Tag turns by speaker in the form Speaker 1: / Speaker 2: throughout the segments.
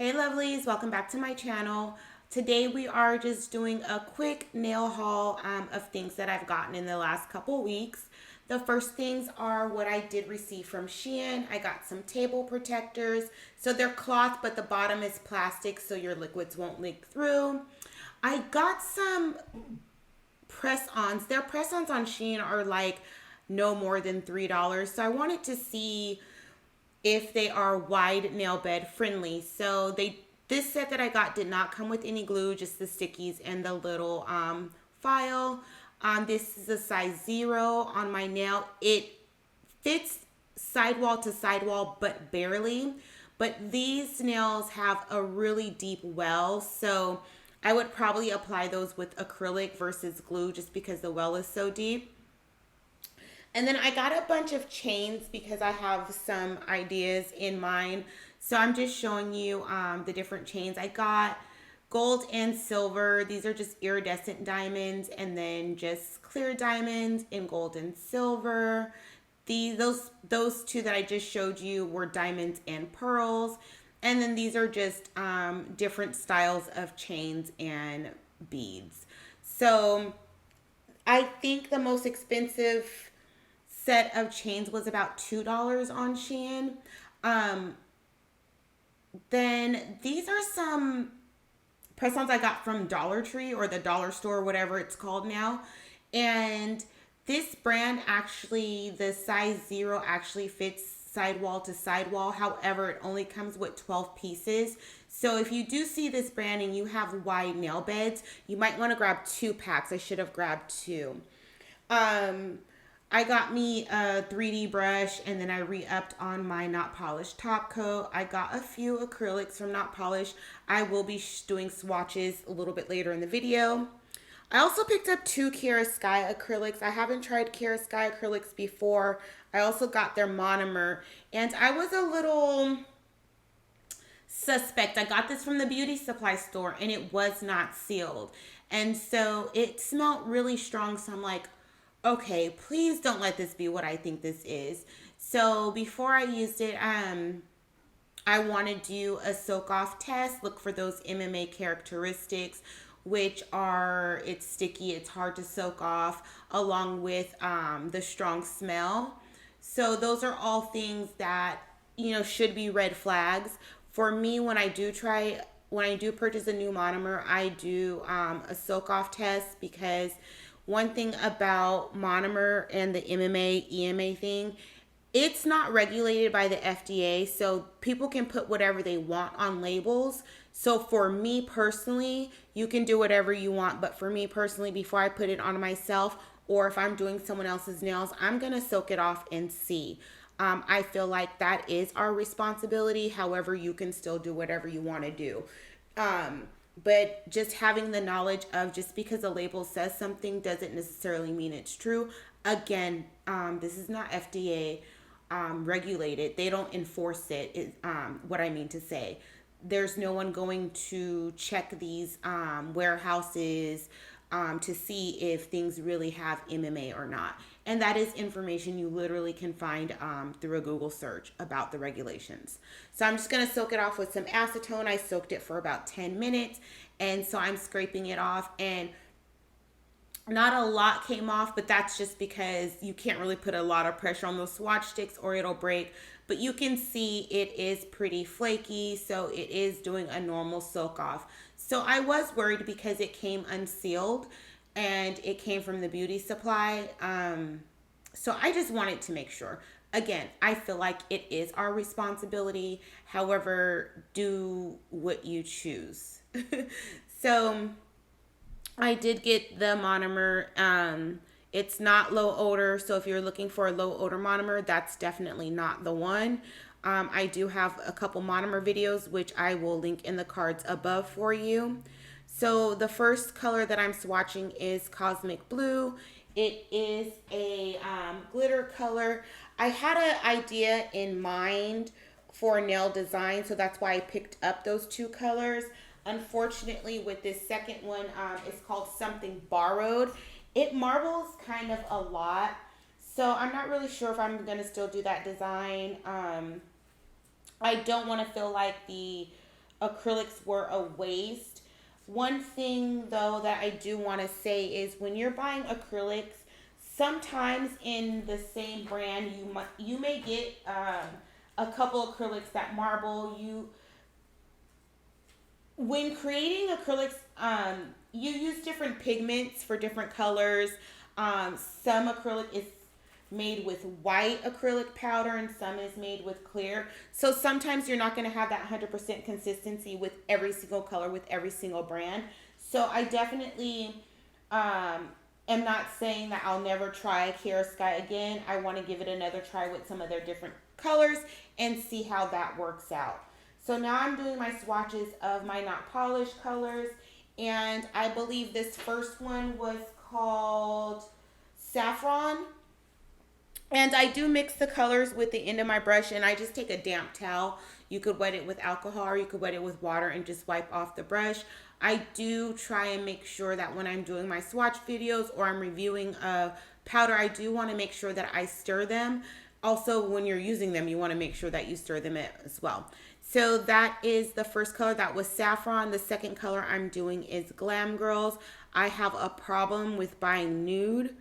Speaker 1: Hey lovelies, welcome back to my channel. Today we are just doing a quick nail haul of things that I've gotten in the last couple weeks. The first things are what I did receive from Shein. I got some table protectors. So they're cloth, but the bottom is plastic so your liquids won't leak through. I got some press-ons. Their press-ons on Shein are like no more than $3. So I wanted to see if they are wide nail bed friendly. So this set that I got did not come with any glue, just the stickies and the little file. This is a size 0 on my nail. It fits sidewall to sidewall, but barely. But these nails have a really deep well, so I would probably apply those with acrylic versus glue just because the well is so deep. And then I got a bunch of chains because I have some ideas in mind. So I'm just showing you the different chains. I got gold and silver. These are just iridescent diamonds, and then just clear diamonds in gold and silver. Those two that I just showed you were diamonds and pearls. And then these are just different styles of chains and beads. So I think the most expensive set of chains was about $2 on Shein. Um, then these are some press-ons I got from Dollar Tree or the dollar store, whatever it's called now. And this brand actually, the size 0 actually fits sidewall to sidewall. However, it only comes with 12 pieces. So if you do see this brand and you have wide nail beds, you might want to grab 2 packs. I should have grabbed 2. I got me a 3D brush, and then I re-upped on my Not Polished top coat. I got a few acrylics from Not Polished. I will be doing swatches a little bit later in the video. I also picked up 2 Kiara Sky acrylics. I haven't tried Kiara Sky acrylics before. I also got their monomer, and I was a little suspect. I got this from the beauty supply store, and it was not sealed. And so it smelled really strong, so I'm like, okay, please don't let this be what I think this is. So before I used it, I want to do a soak off test. Look for those MMA characteristics, which are it's sticky, it's hard to soak off, along with the strong smell. So those are all things that should be red flags for me. When I do purchase a new monomer, I do a soak off test, because one thing about monomer and the MMA, EMA thing, it's not regulated by the FDA, so people can put whatever they want on labels. So for me personally, you can do whatever you want, but for me personally, before I put it on myself, or if I'm doing someone else's nails, I'm gonna soak it off and see. I feel like that is our responsibility. However, you can still do whatever you want to do. But just having the knowledge of, just because a label says something doesn't necessarily mean it's true. Again, this is not FDA regulated. They don't enforce it, what I mean to say. There's no one going to check these warehouses to see if things really have MMA or not. And that is information you literally can find through a Google search about the regulations. So I'm just going to soak it off with some acetone. I soaked it for about 10 minutes. And so I'm scraping it off, and not a lot came off, but that's just because you can't really put a lot of pressure on those swatch sticks or it'll break. But you can see it is pretty flaky, so it is doing a normal soak off. So I was worried because it came unsealed and it came from the beauty supply. So I just wanted to make sure. Again, I feel like it is our responsibility. However, do what you choose. So I did get the monomer. It's not low odor, so if you're looking for a low odor monomer, that's definitely not the one. I do have a couple monomer videos, which I will link in the cards above for you. So the first color that I'm swatching is Cosmic Blue. It is a glitter color. I had an idea in mind for nail design, so that's why I picked up those 2 colors. Unfortunately, with this second one, it's called Something Borrowed. It marbles kind of a lot, so I'm not really sure if I'm going to still do that design. I don't want to feel like the acrylics were a waste. One thing though that I do want to say is when you're buying acrylics, sometimes in the same brand you may get a couple acrylics that marble. You when creating acrylics, you use different pigments for different colors. Some acrylic is made with white acrylic powder and some is made with clear. So sometimes you're not going to have that 100% consistency with every single color with every single brand. So I definitely am not saying that I'll never try Kiara Sky again. I want to give it another try with some of their different colors and see how that works out. So now I'm doing my swatches of my not polished colors, and I believe this first one was called Saffron. And I do mix the colors with the end of my brush, and I just take a damp towel. You could wet it with alcohol or you could wet it with water and just wipe off the brush. I do try and make sure that when I'm doing my swatch videos or I'm reviewing a powder, I do want to make sure that I stir them. Also, when you're using them, you want to make sure that you stir them as well. So that is the first color. That was Saffron. The second color I'm doing is Glam Girls. I have a problem with buying nude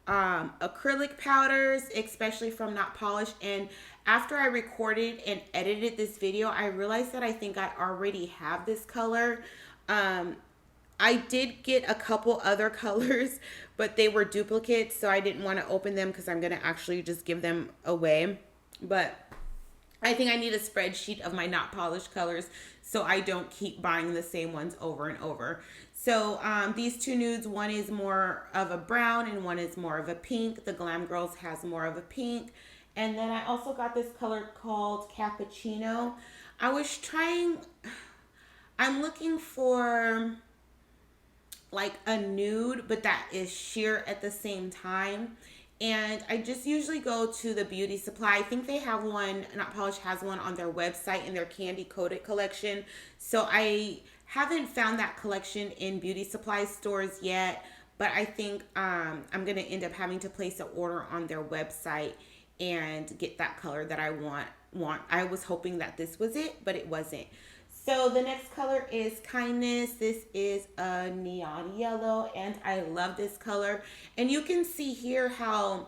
Speaker 1: acrylic powders, especially from Not Polished. And after I recorded and edited this video, I realized that I think I already have this color. I did get a couple other colors, but they were duplicates, so I didn't want to open them because I'm going to actually just give them away. But I think I need a spreadsheet of my not polished colors so I don't keep buying the same ones over and over. So these two nudes, one is more of a brown and one is more of a pink. The Glam Girls has more of a pink. And then I also got this color called Cappuccino. I'm looking for like a nude, but that is sheer at the same time. And I just usually go to the beauty supply. I think they have one, Not Polished has one on their website in their candy coated collection. So I haven't found that collection in beauty supply stores yet, but I think I'm going to end up having to place an order on their website and get that color that I want. I was hoping that this was it, but it wasn't. So the next color is Kindness. This is a neon yellow, and I love this color. And you can see here how,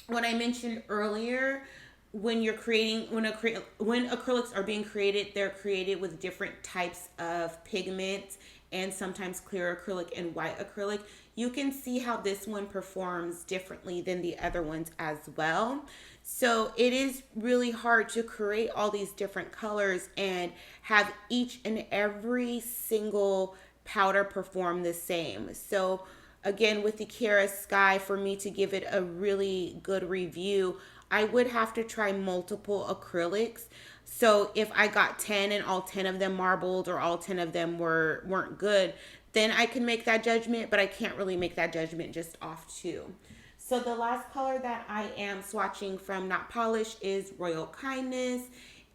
Speaker 1: when I mentioned earlier, when acrylics are being created, they're created with different types of pigments and sometimes clear acrylic and white acrylic. You can see how this one performs differently than the other ones as well. So it is really hard to create all these different colors and have each and every single powder perform the same. So again, with the Kiara Sky, for me to give it a really good review, I would have to try multiple acrylics. So if I got 10 and all 10 of them marbled or all 10 of them weren't good, then I can make that judgment, but I can't really make that judgment just off two. So the last color that I am swatching from Not Polished is Royal Kindness.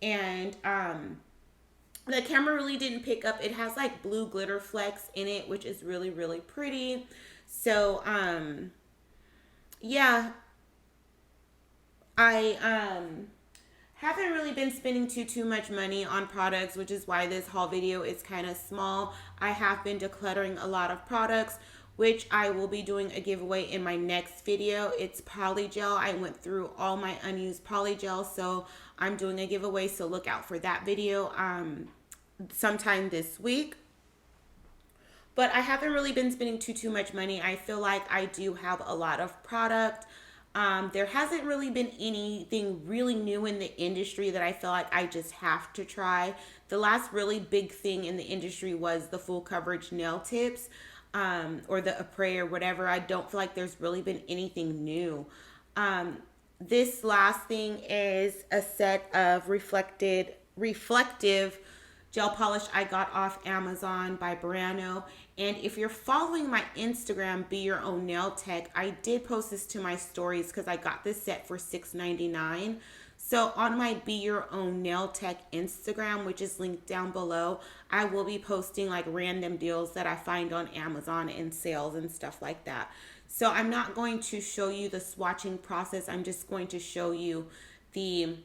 Speaker 1: And the camera really didn't pick up. It has like blue glitter flecks in it, which is really, really pretty. So yeah, I haven't really been spending too much money on products, which is why this haul video is kind of small. I have been decluttering a lot of products, which I will be doing a giveaway in my next video. It's polygel. I went through all my unused polygel, so I'm doing a giveaway, so look out for that video sometime this week. But I haven't really been spending too much money. I feel like I do have a lot of product. There hasn't really been anything really new in the industry that I feel like I just have to try. The last really big thing in the industry was the full coverage nail tips, or the apres or whatever. I don't feel like there's really been anything new. This last thing is a set of reflective gel polish I got off Amazon by Burano. And if you're following my Instagram, Be Your Own Nail Tech, I did post this to my stories because I got this set for $6.99. So on my Be Your Own Nail Tech Instagram, which is linked down below, I will be posting like random deals that I find on Amazon and sales and stuff like that. So I'm not going to show you the swatching process. I'm just going to show you the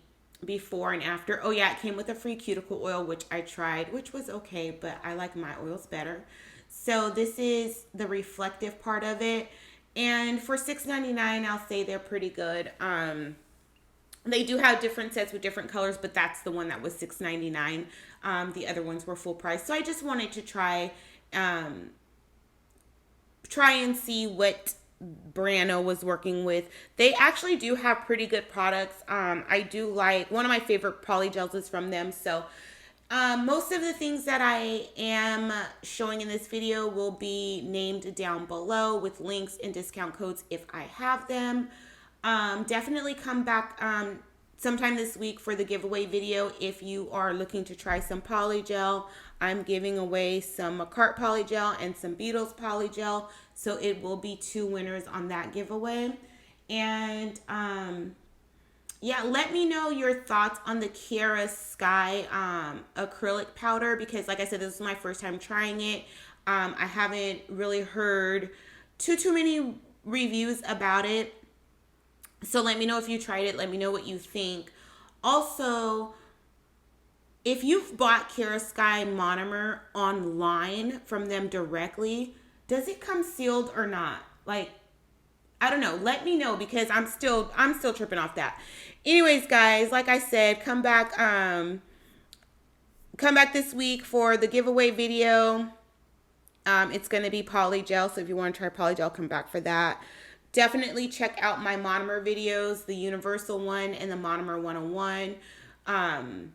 Speaker 1: before and after. Oh yeah, it came with a free cuticle oil, which I tried, which was okay, but I like my oils better. So this is the reflective part of it. And for $6.99, I'll say they're pretty good. They do have different sets with different colors, but that's the one that was $6.99. The other ones were full price. So I just wanted to try and see what Brano was working with. They actually do have pretty good products. I do like, one of my favorite polygels is from them. So most of the things that I am showing in this video will be named down below with links and discount codes if I have them. Definitely come back sometime this week for the giveaway video if you are looking to try some polygel. I'm giving away some MAKARTT polygel and some Beetles polygel, so it will be 2 winners on that giveaway. And yeah, let me know your thoughts on the Kiara Sky acrylic powder, because like I said, this is my first time trying it. I haven't really heard too many reviews about it. So let me know if you tried it. Let me know what you think. Also, if you've bought Kiara Sky monomer online from them directly, does it come sealed or not? Like, I don't know. Let me know, because I'm still tripping off that. Anyways, guys, like I said, come back this week for the giveaway video. It's going to be polygel, so if you want to try polygel, come back for that. Definitely check out my monomer videos, the universal one and the monomer 101,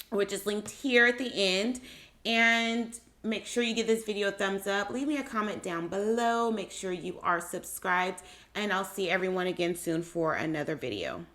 Speaker 1: which is linked here at the end. And make sure you give this video a thumbs up. Leave me a comment down below. Make sure you are subscribed. And I'll see everyone again soon for another video.